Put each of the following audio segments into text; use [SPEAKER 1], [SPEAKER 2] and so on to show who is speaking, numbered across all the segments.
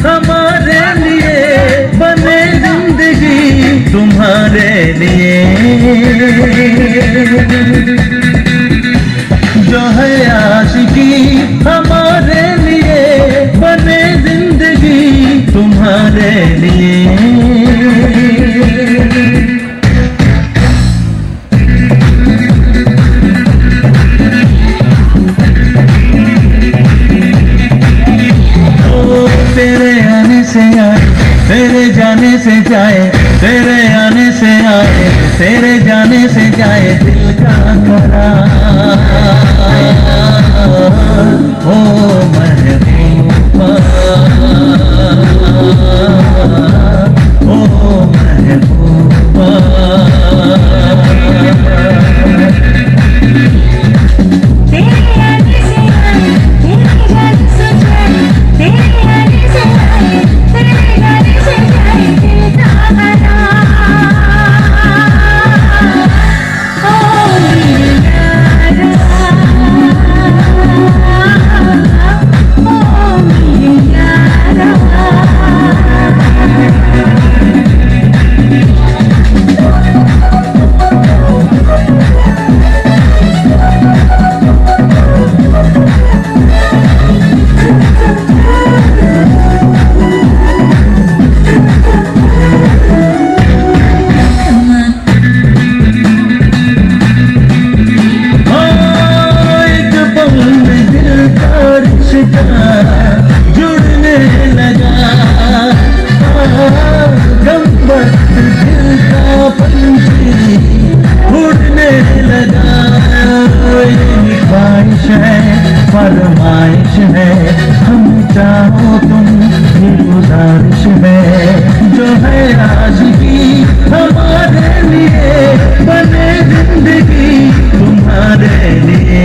[SPEAKER 1] हमारे लिए बने जिंदगी तुम्हारे लिए। जो है आशिकी हमारे लिए बने जिंदगी तुम्हारे लिए। तेरे आने से आए तेरे जाने से जाए, तेरे आने से आए तेरे जाने से जाए दिल का करार। ओ महबूबा ओ महबूबा। जुड़ने लगा गंबर दिल का पंछी उड़ने लगा। ये ख्वाहिश है फरमाइश है हम चाहो तुम ये गुजारिश है। जो है आशिकी हमारे लिए बने जिंदगी तुम्हारे लिए।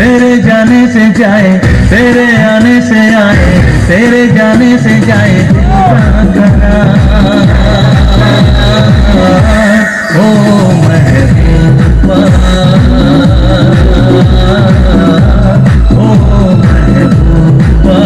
[SPEAKER 1] तेरे जाने से जाए तेरे आने से आए तेरे जाने से जाए दिल का करार। ओ महबूबा ओ महबूबा।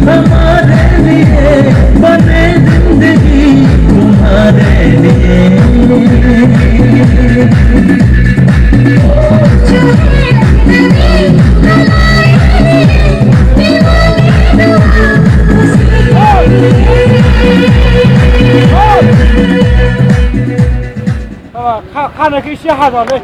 [SPEAKER 1] हमारे लिए बने जिंदगी तुम्हारे लिए।
[SPEAKER 2] 看着跟嘻哈装的，